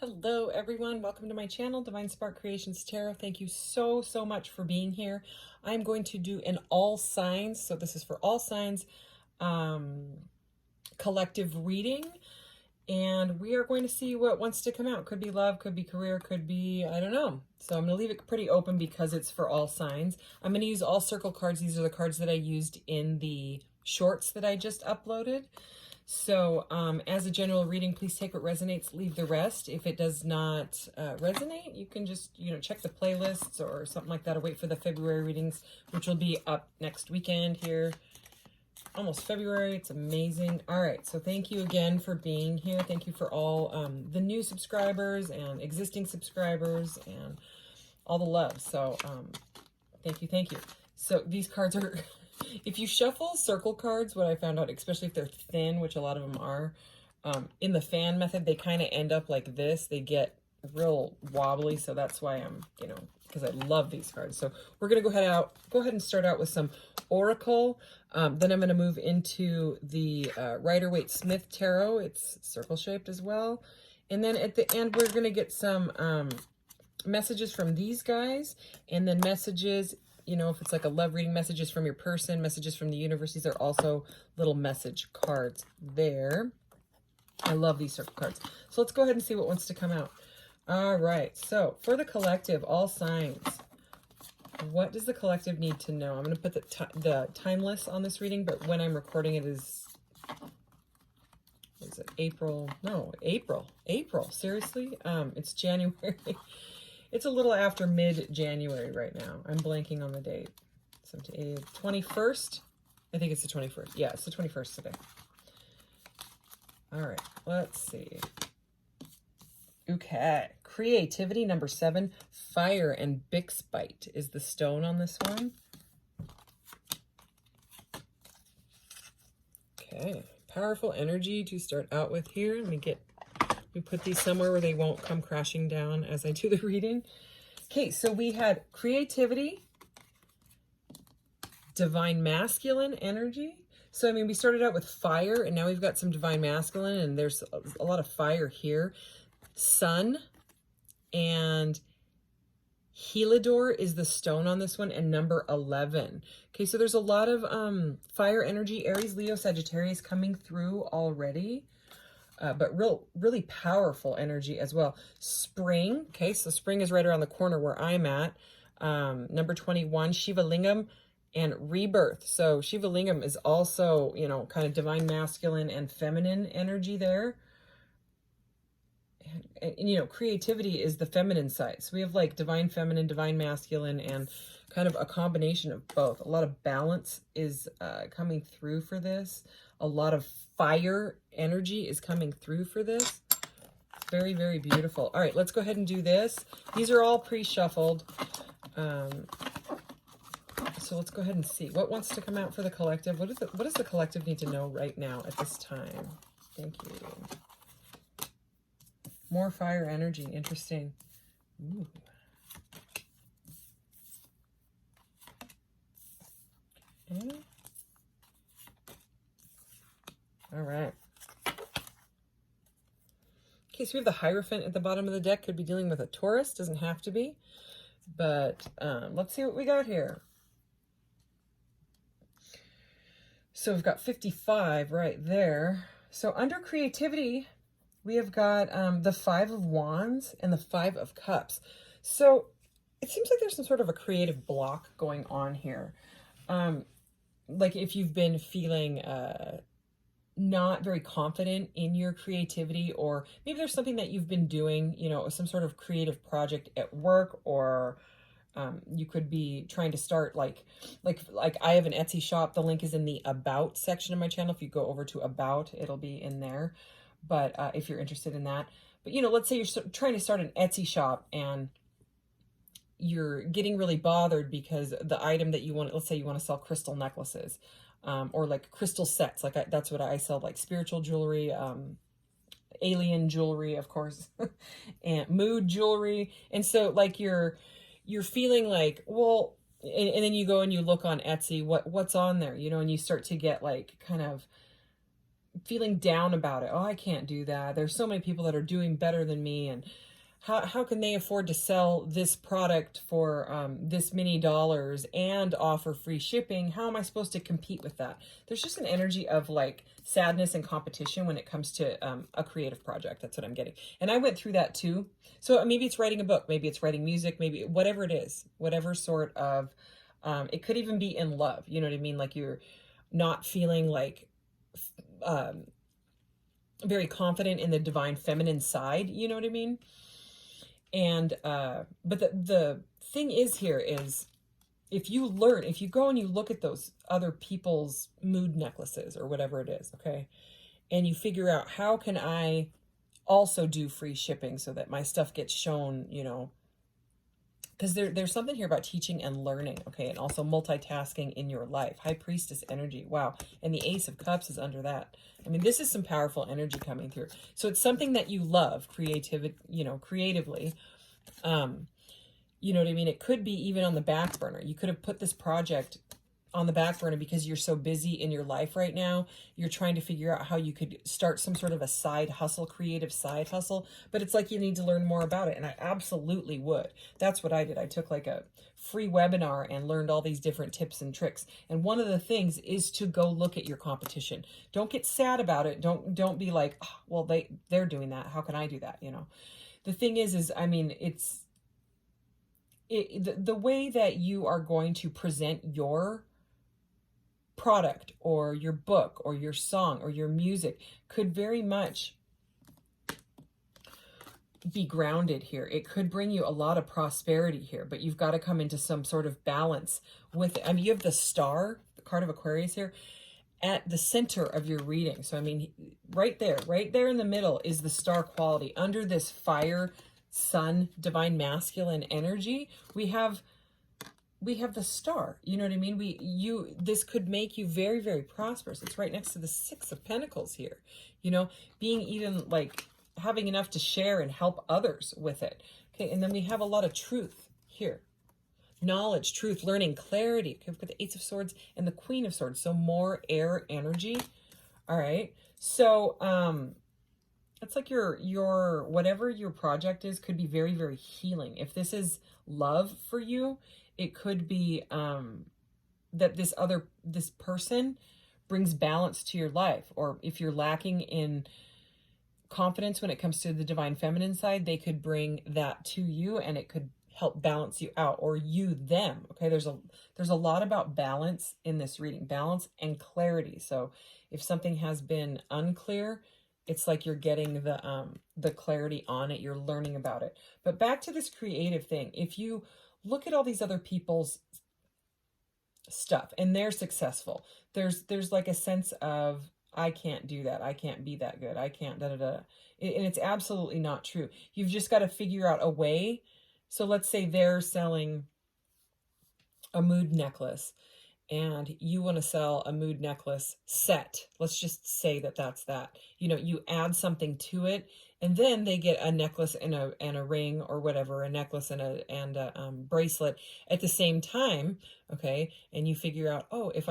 Hello everyone, welcome to my channel, Divine Spark Creations Tarot. Thank you so much for being here. I'm going to do an all signs, so this is for all signs collective reading, and we are going to see what wants to come out. Could be love, could be career, could be, I don't know. So I'm going to leave it pretty open because it's for all signs. I'm going to use all circle cards. These are the cards that I used in the shorts that I just uploaded. So as a general reading, please take what resonates, leave the rest. If it does not resonate, you can just, check the playlists or something like that, or wait for the February readings, which will be up next weekend here. Almost February. It's amazing. All right. So thank you again for being here. Thank you for all the new subscribers and existing subscribers and all the love. So thank you. Thank you. So these cards are... If you shuffle circle cards, what I found out, especially if they're thin, which a lot of them are, in the fan method, they kind of end up like this. They get real wobbly, so that's why I'm, because I love these cards. So we're going to go ahead and start out with some Oracle. Then I'm going to move into the Rider-Waite-Smith Tarot. It's circle-shaped as well. And then at the end, we're going to get some messages from these guys, and then messages... if it's like a love reading, messages from your person, messages from the universe. These are also little message cards there. I love these circle cards. So let's go ahead and see what wants to come out. All right. So for the collective, all signs, what does the collective need to know? I'm going to put the timeless on this reading, but when I'm recording it is it April? No, April. Seriously? It's January. It's a little after mid-January right now. I'm blanking on the date. 21st? I think it's the 21st. Yeah, it's the 21st today. All right, let's see. Okay, creativity number 7. Fire and Bixbite is the stone on this one. Okay, powerful energy to start out with here. Let me put these somewhere where they won't come crashing down as I do the reading. Okay, so we had creativity, divine masculine energy. So, we started out with fire, and now we've got some divine masculine, and there's a lot of fire here. Sun and Helador is the stone on this one, and number 11. Okay, so there's a lot of fire energy, Aries, Leo, Sagittarius coming through already. But really powerful energy as well. Spring, okay, so spring is right around the corner where I'm at. Number 21, Shiva Lingam and rebirth. So Shiva Lingam is also, kind of divine masculine and feminine energy there. And creativity is the feminine side. So we have like divine feminine, divine masculine, and kind of a combination of both. A lot of balance is coming through for this. A lot of fire energy is coming through for this. Very, very beautiful. All right, let's go ahead and do this. These are all pre-shuffled. So let's go ahead and see what wants to come out for the collective. What does the collective need to know right now at this time? Thank you. More fire energy. Interesting. Ooh. Okay. All right. Okay, so we have the Hierophant at the bottom of the deck. Could be dealing with a Taurus. Doesn't have to be. But let's see what we got here. So we've got 55 right there. So under creativity, we have got the 5 of Wands and the 5 of Cups. So it seems like there's some sort of a creative block going on here. Like if you've been feeling... not very confident in your creativity, or maybe there's something that you've been doing, some sort of creative project at work, or you could be trying to start like I have an Etsy shop. The link is in the About section of my channel. If you go over to About, it'll be in there. But if you're interested in that, but let's say you're trying to start an Etsy shop and you're getting really bothered because the item that you want, let's say you want to sell crystal necklaces. Or like crystal sets, that's what I sell, like spiritual jewelry, alien jewelry, of course, and mood jewelry. And so like you're feeling like, well, and then you go and you look on Etsy, what's on there, and you start to get like kind of feeling down about it. Oh, I can't do that. There's so many people that are doing better than me, and how can they afford to sell this product for this many dollars and offer free shipping? How am I supposed to compete with that? There's just an energy of like sadness and competition when it comes to a creative project. That's what I'm getting. And I went through that too. So maybe it's writing a book, maybe it's writing music, maybe whatever it is, whatever sort of, it could even be in love. You know what I mean? Like you're not feeling like very confident in the divine feminine side. You know what I mean? And but the thing is here is, if you go and you look at those other people's mood necklaces or whatever it is, okay, and you figure out, how can I also do free shipping so that my stuff gets shown, you know, because there's something here about teaching and learning, okay, and also multitasking in your life. High Priestess energy, wow. And the Ace of Cups is under that. I mean, this is some powerful energy coming through. So it's something that you love, creativity, you know, creatively. You know what I mean? It could be even on the back burner. You could have put this project on the back burner because you're so busy in your life right now. You're trying to figure out how you could start some sort of a side hustle, creative side hustle, but it's like you need to learn more about it. And I absolutely would. That's what I did. I took like a free webinar and learned all these different tips and tricks. And one of the things is to go look at your competition. Don't get sad about it. Don't be like, oh, well, they're doing that. How can I do that? You know, the thing is, I mean, the way that you are going to present your product or your book or your song or your music could very much be grounded here. It could bring you a lot of prosperity here, but you've got to come into some sort of balance with it. I mean, you have the star, the card of Aquarius here, at the center of your reading. So, I mean, right there in the middle is the star quality. Under this fire, sun, divine masculine energy, we have the star. You know what I mean? This could make you very, very prosperous. It's right next to the Six of Pentacles here. You know, being even like having enough to share and help others with it. Okay, and then we have a lot of truth here. Knowledge, truth, learning, clarity. Okay, we've got the Eight of Swords and the Queen of Swords. So more air energy. All right. So it's like your whatever your project is could be very, very healing. If this is love for you, it could be that this person brings balance to your life. Or if you're lacking in confidence when it comes to the divine feminine side, they could bring that to you, and it could help balance you out, or you them. Okay, there's a lot about balance in this reading, balance and clarity. So if something has been unclear, it's like you're getting the clarity on it, you're learning about it. But back to this creative thing, if you look at all these other people's stuff and they're successful, there's like a sense of, I can't do that, I can't be that good, I can't and it's absolutely not true. You've just got to figure out a way. So let's say they're selling a mood necklace and you want to sell a mood necklace set. Let's just say that's that. You know, you add something to it, and then they get a necklace and a ring or whatever, a necklace and a bracelet at the same time. Okay, and you figure out, oh, if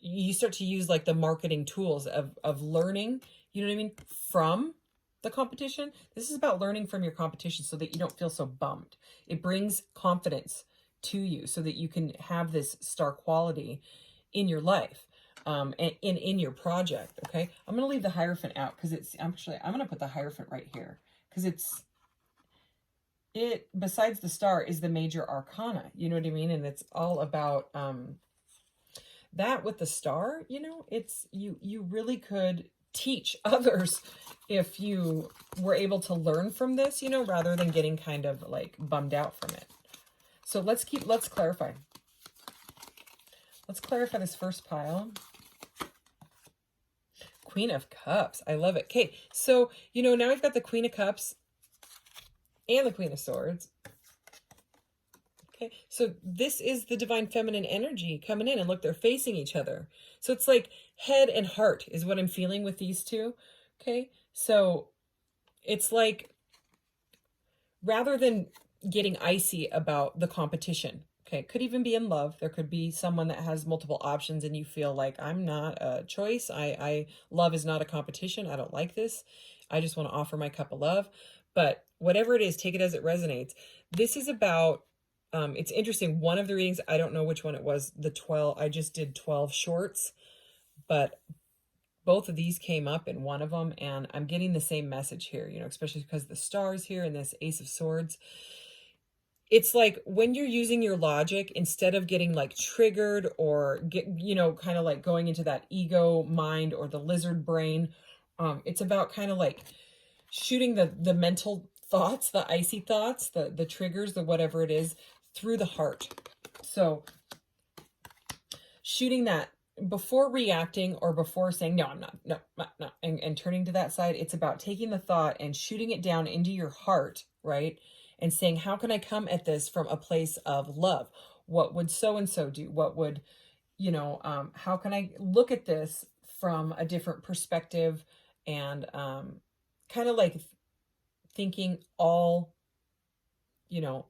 you start to use like the marketing tools of learning. You know what I mean? From the competition. This is about learning from your competition so that you don't feel so bummed. It brings confidence to you so that you can have this star quality in your life, and in your project. Okay, I'm going to leave the Hierophant out because I'm going to put the Hierophant right here because it besides the star is the major arcana. You know what I mean? And it's all about that with the star. You know, it's you really could teach others if you were able to learn from this, you know, rather than getting kind of like bummed out from it. So let's clarify. Let's clarify this first pile. Queen of Cups. I love it. Okay, so, you know, now we've got the Queen of Cups and the Queen of Swords. Okay, so this is the divine feminine energy coming in, and look, they're facing each other. So it's like head and heart is what I'm feeling with these two. Okay, so it's like rather than getting icy about the competition, Okay, could even be in love. There could be someone that has multiple options and you feel like, I'm not a choice. Love is not a competition. I don't like this. I just want to offer my cup of love. But whatever it is, take it as it resonates. This is about, it's interesting. One of the readings, I don't know which one it was, the 12, I just did 12 shorts, but both of these came up in one of them, and I'm getting the same message here, you know, especially because the stars here and this Ace of Swords. It's like when you're using your logic, instead of getting like triggered or get, you know, kind of like going into that ego mind or the lizard brain, it's about kind of like shooting the mental thoughts, the icy thoughts, the triggers, the whatever it is, through the heart. So shooting that before reacting or before saying, no, I'm not, no, no, and turning to that side, it's about taking the thought and shooting it down into your heart, right? And saying, how can I come at this from a place of love? What would so-and-so do? What would, you know, how can I look at this from a different perspective? And kind of like thinking all, you know,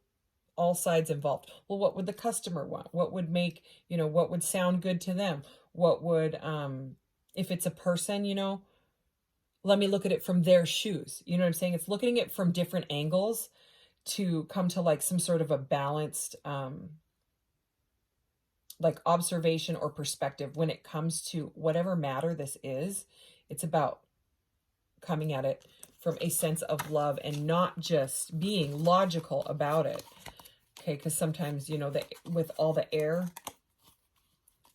all sides involved. Well, what would the customer want? What would make, you know, what would sound good to them? What would, if it's a person, you know, let me look at it from their shoes. You know what I'm saying? It's looking at it from different angles to come to like some sort of a balanced, like observation or perspective when it comes to whatever matter this is. It's about coming at it from a sense of love and not just being logical about it. Okay, because sometimes, you know, with all the air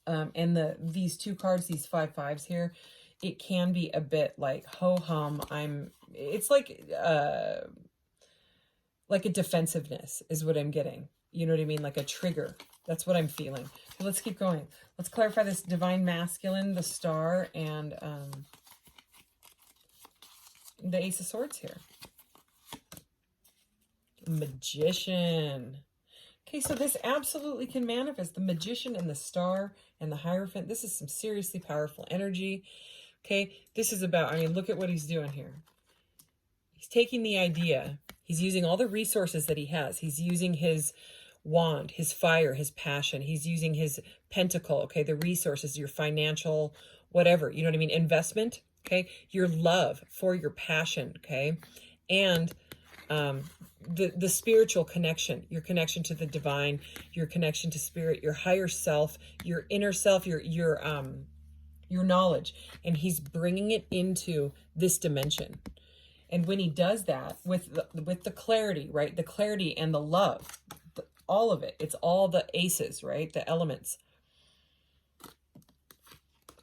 and these two cards, these 5/5s here, it can be a bit like ho-hum. It's like a defensiveness is what I'm getting. You know what I mean? Like a trigger. That's what I'm feeling. So let's keep going. Let's clarify this divine masculine, the star, and the Ace of Swords here. Magician. Okay, so this absolutely can manifest. The Magician and the Star and the Hierophant. This is some seriously powerful energy. Okay, this is about, I mean, look at what he's doing here. He's taking the idea. He's using all the resources that he has. He's using his wand, his fire, his passion. He's using his pentacle, okay, the resources, your financial, whatever, you know what I mean, investment, okay, your love for your passion, okay, and the spiritual connection, your connection to the divine, your connection to spirit, your higher self, your inner self, your knowledge, and he's bringing it into this dimension. And when he does that with the clarity, right, the clarity and the love, all of it, it's all the aces, right, the elements.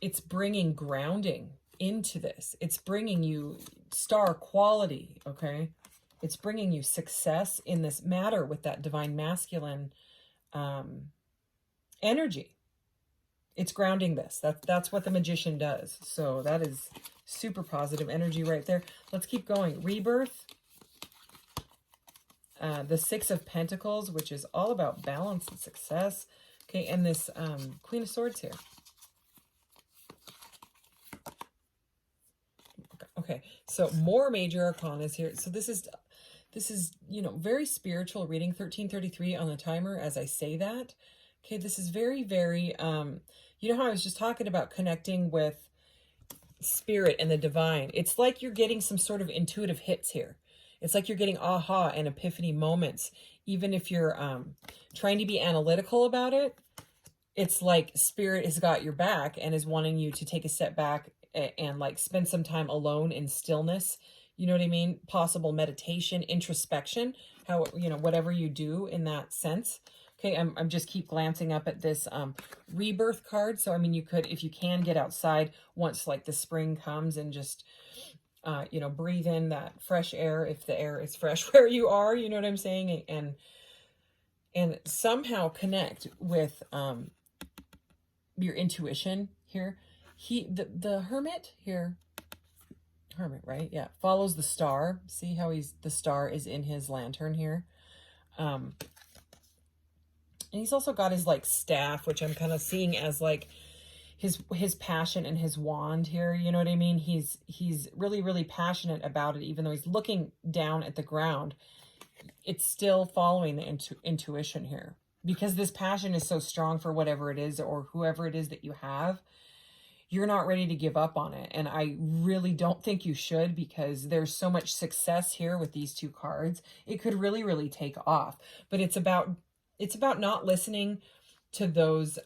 It's bringing grounding into this. It's bringing you star quality, okay? It's bringing you success in this matter with that divine masculine energy. It's grounding this. That's what the Magician does. So that is super positive energy right there. Let's keep going. Rebirth. The Six of Pentacles, which is all about balance and success. Okay, and this Queen of Swords here. Okay, so more major arcanas here. So this is, you know, very spiritual reading. 1333 on the timer as I say that. Okay, this is very, very, you know how I was just talking about connecting with spirit and the divine. It's like you're getting some sort of intuitive hits here. It's like you're getting aha and epiphany moments. Even if you're trying to be analytical about it, it's like spirit has got your back and is wanting you to take a step back and like spend some time alone in stillness. You know what I mean? Possible meditation, introspection, how, you know, whatever you do in that sense. Okay, I'm just keep glancing up at this rebirth card. So, I mean, you could, if you can, get outside once like the spring comes and just, you know, breathe in that fresh air if the air is fresh where you are, you know what I'm saying? And somehow connect with your intuition here. The Hermit here, Hermit, right? Yeah, follows the star. See how the star is in his lantern here. And he's also got his like staff, which I'm kind of seeing as like his passion and his wand here. You know what I mean? He's really, really passionate about it, even though he's looking down at the ground. It's still following the intuition here. because this passion is so strong for whatever it is or whoever it is that you have, you're not ready to give up on it. And I really don't think you should, because there's so much success here with these two cards. It could really, really take off. But it's about not listening to those,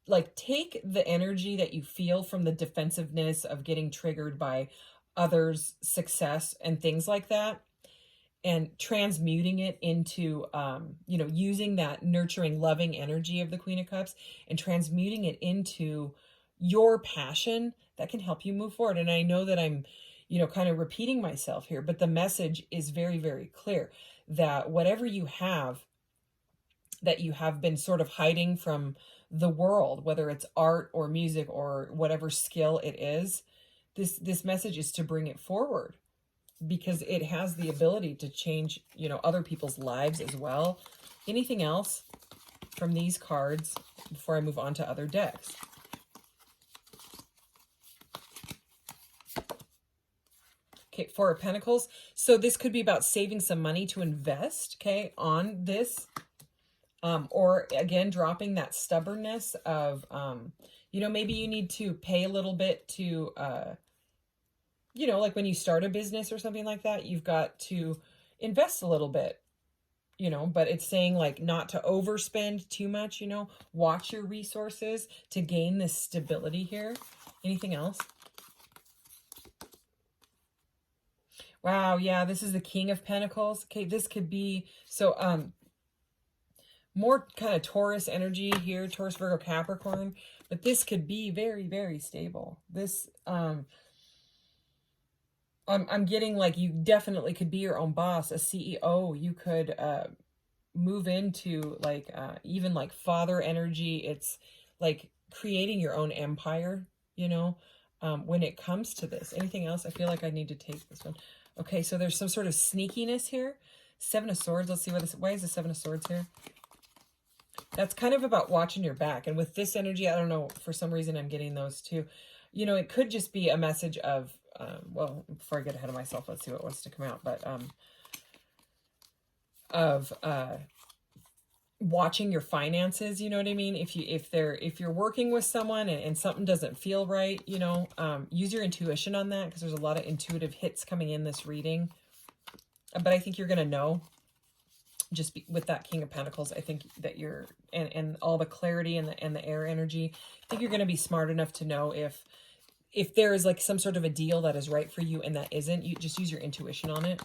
like, take the energy that you feel from the defensiveness of getting triggered by others' success and things like that, and transmuting it into, using that nurturing, loving energy of the Queen of Cups and transmuting it into your passion that can help you move forward. And I know that I'm, kind of repeating myself here, but the message is very, very clear that whatever you have that you have been sort of hiding from the world, whether it's art or music or whatever skill it is, this message is to bring it forward, because it has the ability to change, other people's lives as well. Anything else from these cards before I move on to other decks? Okay, Four of Pentacles. So this could be about saving some money to invest, okay, on this. Or again, dropping that stubbornness of, maybe you need to pay a little bit to, like when you start a business or something like that, you've got to invest a little bit, but it's saying like not to overspend too much, watch your resources to gain this stability here. Anything else? Wow. Yeah. This is the King of Pentacles. Okay. This could be, so, more kind of Taurus energy here, Taurus, Virgo, Capricorn, but this could be very, very stable. This, I'm getting like you definitely could be your own boss, a CEO. You could move into like even like father energy. It's like creating your own empire, when it comes to this. Anything else? I feel like I need to take this one. Okay, so there's some sort of sneakiness here. Seven of Swords. Let's see why is the Seven of Swords here? That's kind of about watching your back. And with this energy, I don't know, for some reason I'm getting those too. It could just be a message of, well, before I get ahead of myself, let's see what wants to come out. But of watching your finances, you know what I mean? If you're working with someone and something doesn't feel right, use your intuition on that, because there's a lot of intuitive hits coming in this reading. But I think you're going to know, just with that King of Pentacles, I think that you're, and all the clarity and the air energy, I think you're going to be smart enough to know if there is like some sort of a deal that is right for you and that isn't. You just use your intuition on it.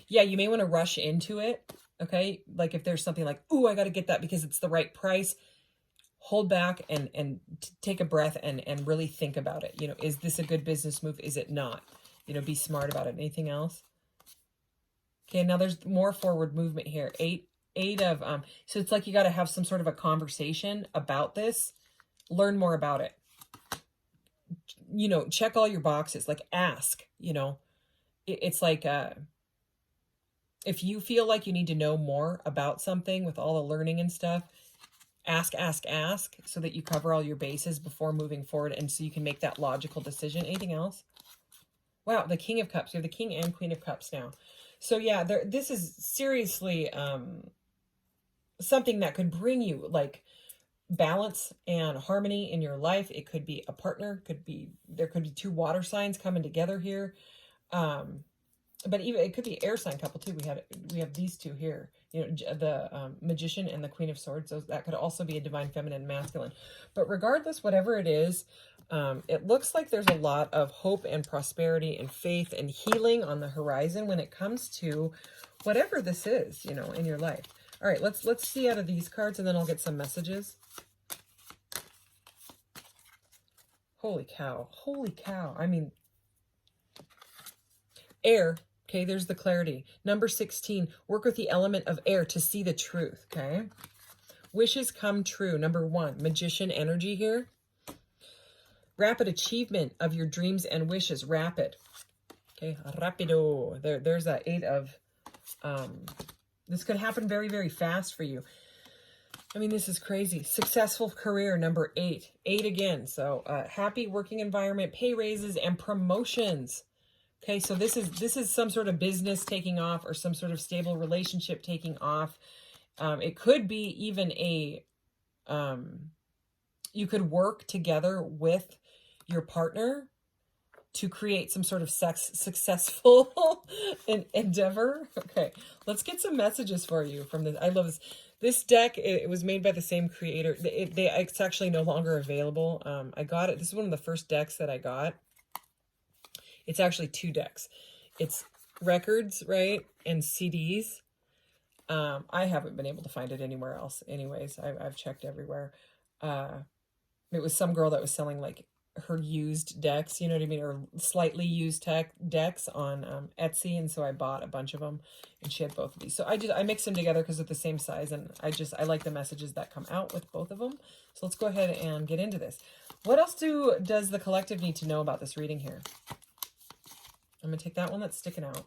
Yeah, you may want to rush into it. Okay, like if there's something like, ooh, I got to get that because it's the right price, hold back and take a breath and really think about it. Is this a good business move? Is it not? Be smart about it. Anything else? Okay, now there's more forward movement here. Eight of, so it's like you got to have some sort of a conversation about this. Learn more about it. Check all your boxes, like ask, it's like, if you feel like you need to know more about something with all the learning and stuff, ask, so that you cover all your bases before moving forward. And so you can make that logical decision. Anything else? Wow. The King of Cups. You have the King and Queen of Cups now. So yeah, this is seriously something that could bring you like balance and harmony in your life. It could be a partner, there could be two water signs coming together here. But even it could be air sign couple too. We have these two here, the Magician and the Queen of Swords. So that could also be a divine feminine, masculine. But regardless, whatever it is, it looks like there's a lot of hope and prosperity and faith and healing on the horizon when it comes to whatever this is, in your life. All right, let's see out of these cards, and then I'll get some messages. Holy cow. I mean, air. Okay, there's the clarity. Number 16, work with the element of air to see the truth, okay? Wishes come true. Number 1, Magician energy here. Rapid achievement of your dreams and wishes. Rapid. Okay, rapido. There's that 8 of, this could happen very, very fast for you. I mean, this is crazy. Successful career, number 8. 8 again. So, happy working environment, pay raises, and promotions. Okay, so this is some sort of business taking off or some sort of stable relationship taking off. It could be even a, you could work together with your partner to create some sort of successful endeavor. Okay, let's get some messages for you from this. I love this. This deck, it was made by the same creator. It's actually no longer available. I got it. This is one of the first decks that I got. It's actually 2 decks. It's records, right, and CDs. I haven't been able to find it anywhere else. Anyways, I've checked everywhere. It was some girl that was selling like her used decks, you know what I mean, or slightly used decks on Etsy, and so I bought a bunch of them, and she had both of these. So I mixed them together because they're the same size, and I like the messages that come out with both of them. So let's go ahead and get into this. What else does the collective need to know about this reading here? I'm gonna take that one that's sticking out.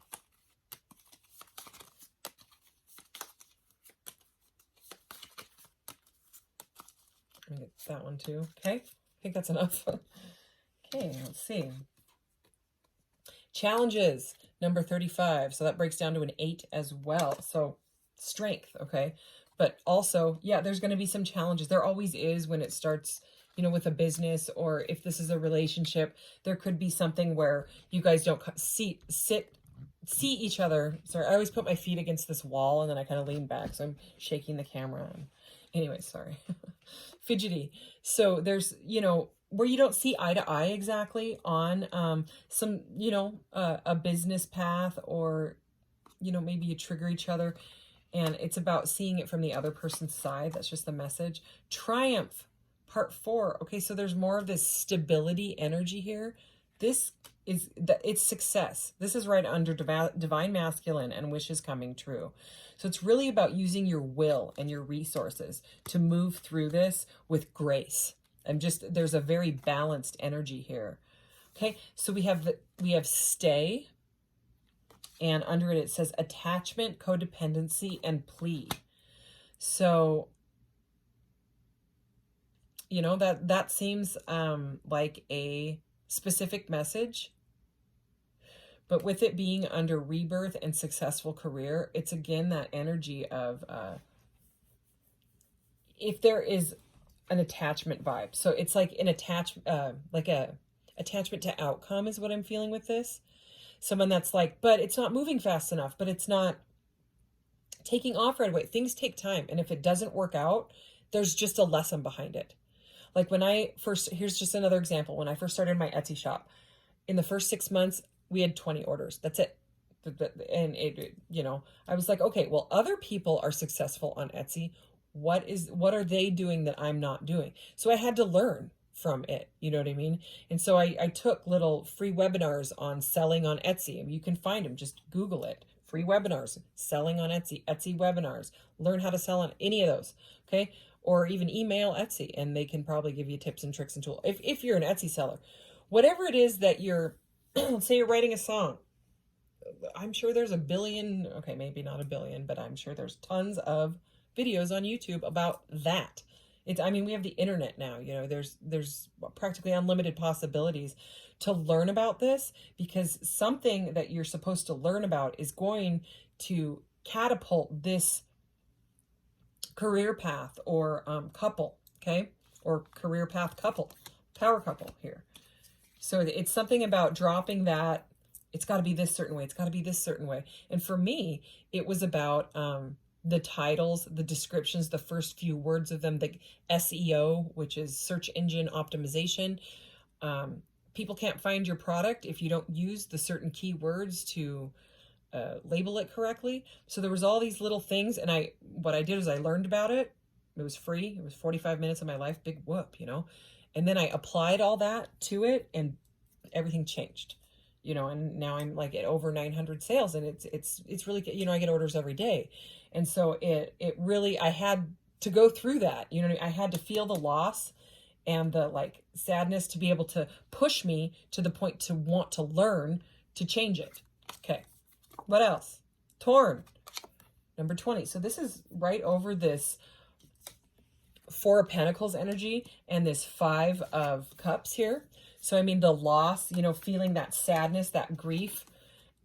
I'm gonna get that one too. Okay, I think that's enough. Okay, let's see. Challenges, number 35. So that breaks down to an 8 as well. So strength, okay? But also, yeah, there's going to be some challenges. There always is when it starts, you know, with a business, or if this is a relationship, there could be something where you guys don't see each other. Sorry, I always put my feet against this wall and then I kind of lean back, so I'm shaking the camera. Anyway, sorry. Fidgety. So there's, you know, where you don't see eye to eye exactly on some, you know, a business path, or, you know, maybe you trigger each other, and it's about seeing it from the other person's side. That's just the message. Triumph, part 4. Okay, so there's more of this stability energy here. This is it's success. This is right under divine masculine and wishes coming true. So it's really about using your will and your resources to move through this with grace. And just, there's a very balanced energy here. Okay, so we have stay, and under it says attachment, codependency, and plea. So, you know, that seems like a specific message. But with it being under rebirth and successful career, it's again that energy of if there is an attachment vibe. So it's like an attachment to outcome is what I'm feeling with this. Someone that's like, but it's not moving fast enough, but it's not taking off right away. Things take time. And if it doesn't work out, there's just a lesson behind it. Like when here's just another example. When I first started my Etsy shop, in the first 6 months, we had 20 orders. That's it. And it, you know, I was like, okay, well, other people are successful on Etsy. What are they doing that I'm not doing? So I had to learn from it. You know what I mean? And so I took little free webinars on selling on Etsy. You can find them. Just Google it. Free webinars, selling on Etsy, Etsy webinars. Learn how to sell on any of those. Okay. Or even email Etsy, and they can probably give you tips and tricks and tools. If you're an Etsy seller, whatever it is that you're, say you're writing a song, I'm sure there's a billion, okay, maybe not a billion, but I'm sure there's tons of videos on YouTube about that. I mean, we have the internet now, you know, there's practically unlimited possibilities to learn about this, because something that you're supposed to learn about is going to catapult this career path or couple, okay? Or career path couple, power couple here. So it's something about dropping that, it's got to be this certain way, it's got to be this certain way. And for me, it was about the titles, the descriptions, the first few words of them, the SEO, which is search engine optimization. People can't find your product if you don't use the certain keywords to label it correctly. So there was all these little things, and what I did is I learned about it. It was free. It was 45 minutes of my life. Big whoop, you know. And then I applied all that to it, and everything changed, you know. And now I'm like at over 900 sales, and it's really, you know, I get orders every day. And so it really, I had to go through that, you know. I had to feel the loss and the like sadness to be able to push me to the point to want to learn to change it. Okay. What else? Torn, number 20. So this is right over this 4 of Pentacles energy and this 5 of Cups here. So, I mean, the loss, you know, feeling that sadness, that grief.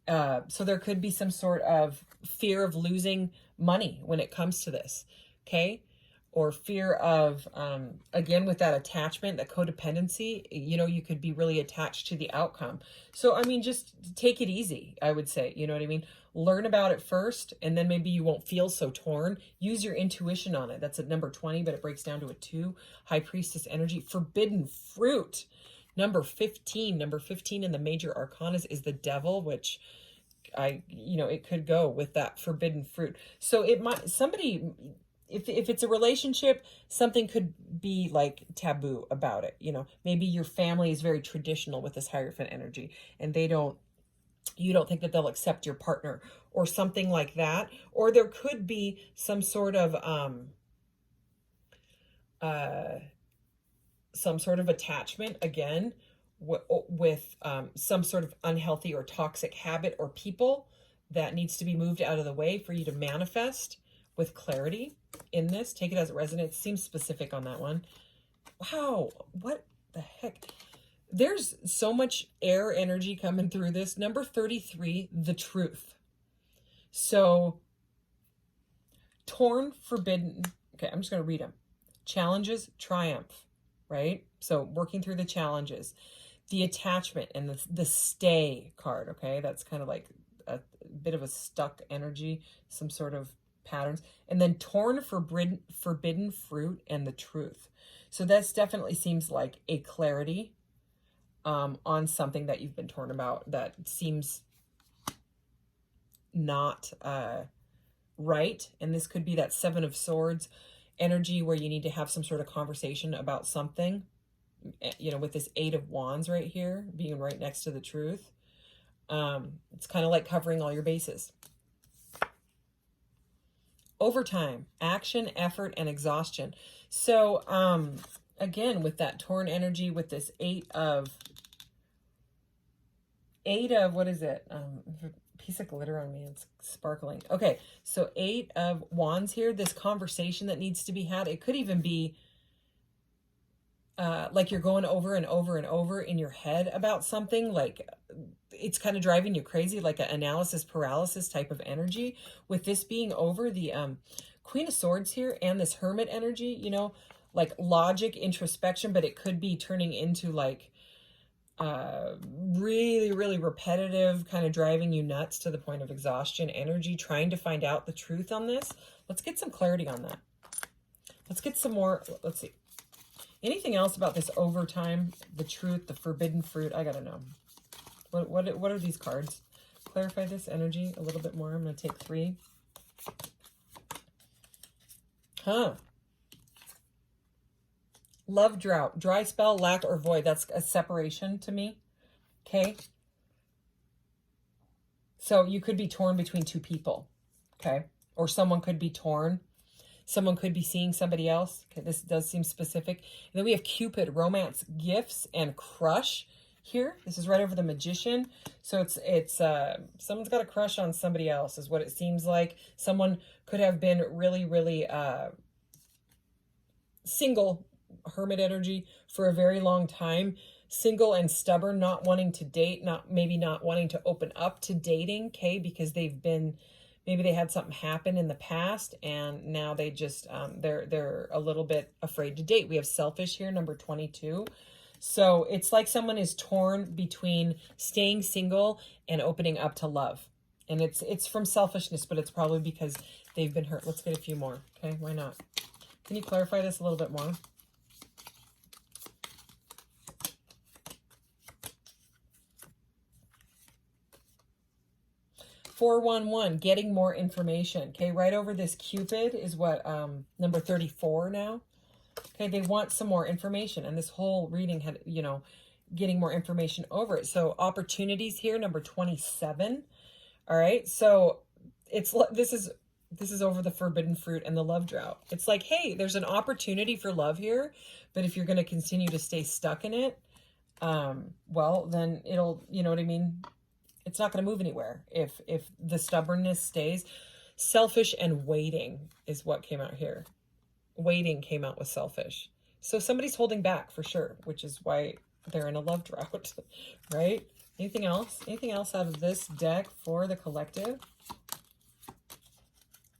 So there could be some sort of fear of losing money when it comes to this, okay? Or fear of, again, with that attachment, that codependency, you know, you could be really attached to the outcome. So, I mean, just take it easy, I would say, you know what I mean? Learn about it first, and then maybe you won't feel so torn. Use your intuition on it. That's at number 20, but it breaks down to a 2. High Priestess energy, forbidden fruit. Number 15. Number 15 in the major arcanas is the devil, which you know, it could go with that forbidden fruit. So it might, somebody, if it's a relationship, something could be like taboo about it. You know, maybe your family is very traditional with this Hierophant energy, and you don't think that they'll accept your partner or something like that. Or there could be some sort of attachment, again, with some sort of unhealthy or toxic habit or people that needs to be moved out of the way for you to manifest with clarity in this. Take it as it resonates. Seems specific on that one. Wow, what the heck? There's so much air energy coming through this. Number 33, the truth. So, torn, forbidden. Okay, I'm just going to read them. Challenges, triumph, right? So, working through the challenges. The attachment and the stay card, okay? That's kind of like a bit of a stuck energy, some sort of patterns. And then torn, forbidden fruit, and the truth. So, this definitely seems like a clarity on something that you've been torn about that seems not right. And this could be that 7 of Swords energy where you need to have some sort of conversation about something, you know, with this 8 of Wands right here being right next to the truth. It's kind of like covering all your bases. Overtime, action, effort, and exhaustion. So again, with that torn energy, with this 8 of what is it? Piece of glitter on me. It's sparkling. Okay, so 8 of Wands here. This conversation that needs to be had. It could even be like you're going over and over and over in your head about something. Like it's kind of driving you crazy, like an analysis paralysis type of energy. With this being over, the Queen of Swords here and this Hermit energy, you know, like logic, introspection, but it could be turning into like really, really repetitive, kind of driving you nuts to the point of exhaustion energy, trying to find out the truth on this. Let's get some clarity on that. Let's get some more. Let's see. Anything else about this overtime, the truth, the forbidden fruit? I gotta know. What are these cards? Clarify this energy a little bit more. I'm gonna take 3. Love drought, dry spell, lack, or void. That's a separation to me. Okay. So you could be torn between 2 people. Okay. Or someone could be torn. Someone could be seeing somebody else. Okay. This does seem specific. And then we have Cupid, romance, gifts, and crush here. This is right over the Magician. So it's someone's got a crush on somebody else is what it seems like. Someone could have been really, really single, Hermit energy, for a very long time, single and stubborn, not wanting to date, maybe not wanting to open up to dating, okay, because maybe they had something happen in the past and now they just they're a little bit afraid to date. We have selfish here, number 22. So it's like someone is torn between staying single and opening up to love, and it's from selfishness, but it's probably because they've been hurt. Let's get a few more. Okay, why not? Can you clarify this a little bit more? 411, getting more information. Okay, right over this Cupid is what, number 34 now. Okay, they want some more information, and this whole reading had, you know, getting more information over it. So opportunities here, number 27. All right, so this is over the forbidden fruit and the love drought. It's like, hey, there's an opportunity for love here, but if you're going to continue to stay stuck in it, well, then it'll, you know what I mean? It's not going to move anywhere if the stubbornness stays. Selfish and waiting is what came out here. Waiting came out with selfish. So somebody's holding back for sure, which is why they're in a love drought, right? Anything else? Anything else out of this deck for the collective?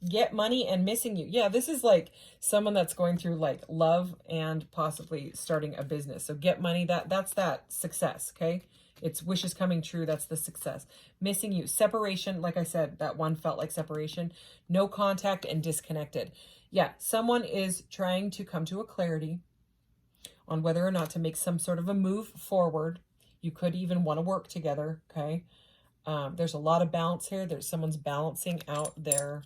Get money and missing you. Yeah, this is like someone that's going through like love and possibly starting a business. So get money, that's that success, okay? It's wishes coming true. That's the success. Missing you. Separation. Like I said, that one felt like separation. No contact and disconnected. Yeah, someone is trying to come to a clarity on whether or not to make some sort of a move forward. You could even want to work together, okay? There's a lot of balance here. There's someone's balancing out their,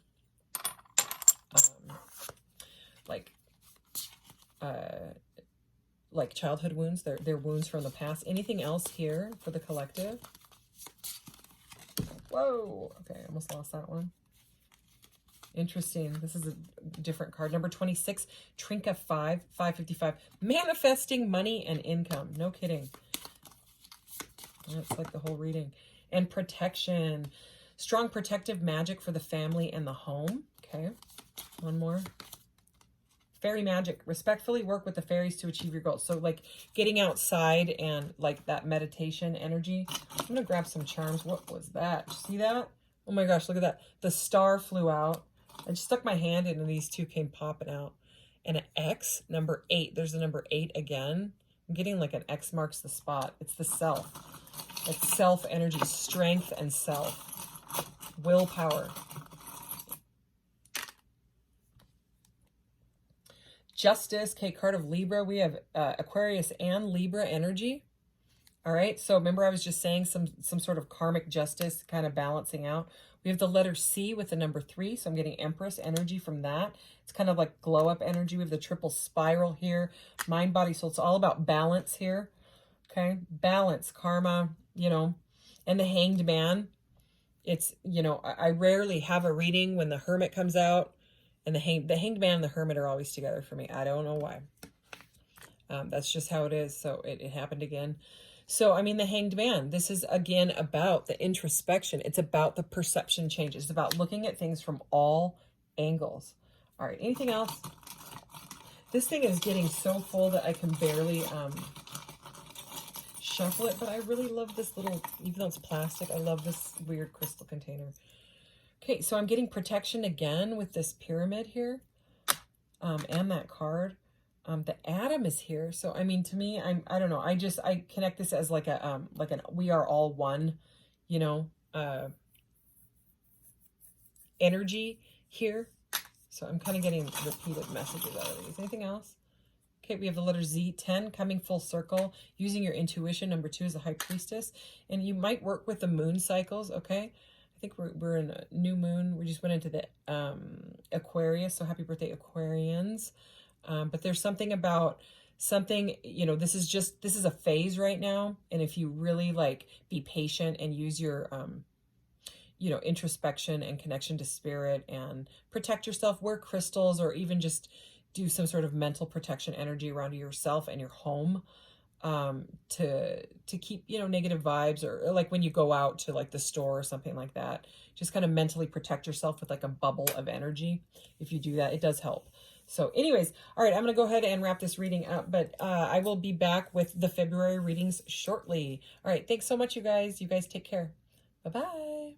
like childhood wounds, their wounds from the past. Anything else here for the collective? Whoa, okay, I almost lost that one. Interesting. This is a different card. Number 26, Trinka 555. Manifesting money and income. No kidding. That's like the whole reading. And protection. Strong protective magic for the family and the home. Okay. One more. Fairy magic. Respectfully work with the fairies to achieve your goals. So like getting outside and like that meditation energy. I'm going to grab some charms. What was that? See that? Oh my gosh, look at that. The star flew out. I just stuck my hand in and these two came popping out. And an X, number 8. There's a number 8 again. I'm getting like an X marks the spot. It's the self. It's self energy, strength and self. Willpower. Justice. Okay, card of Libra. We have Aquarius and Libra energy. All right, so remember I was just saying some sort of karmic justice kind of balancing out. We have the letter C with the number 3, so I'm getting Empress energy from that. It's kind of like glow up energy. We have the triple spiral here, mind, body, soul. It's all about balance here, okay? Balance, karma, you know, and the Hanged Man. It's, you know, I rarely have a reading when the Hermit comes out, and the Hanged Man and the Hermit are always together for me. I don't know why. That's just how it is, so it happened again. So, I mean, the Hanged Man, this is, again, about the introspection. It's about the perception changes. It's about looking at things from all angles. All right, anything else? This thing is getting so full that I can barely shuffle it, but I really love this little, even though it's plastic, I love this weird crystal container. Okay, so I'm getting protection again with this pyramid here and that card. The atom is here. So, I mean, to me, I don't know. I connect this as like an we are all one, you know, energy here. So I'm kind of getting repeated messages out of these. Anything else? Okay, we have the letter Z, 10, coming full circle, using your intuition. Number 2 is the High Priestess. And you might work with the moon cycles, okay? I think we're in a new moon. We just went into the Aquarius. So happy birthday, Aquarians. But there's something about something, you know, this is a phase right now. And if you really like be patient and use your, you know, introspection and connection to spirit and protect yourself, wear crystals, or even just do some sort of mental protection energy around yourself and your home, to keep, you know, negative vibes, or like when you go out to like the store or something like that, just kind of mentally protect yourself with like a bubble of energy. If you do that, it does help. So anyways, all right, I'm going to go ahead and wrap this reading up, but I will be back with the February readings shortly. All right, thanks so much, you guys. You guys take care. Bye-bye.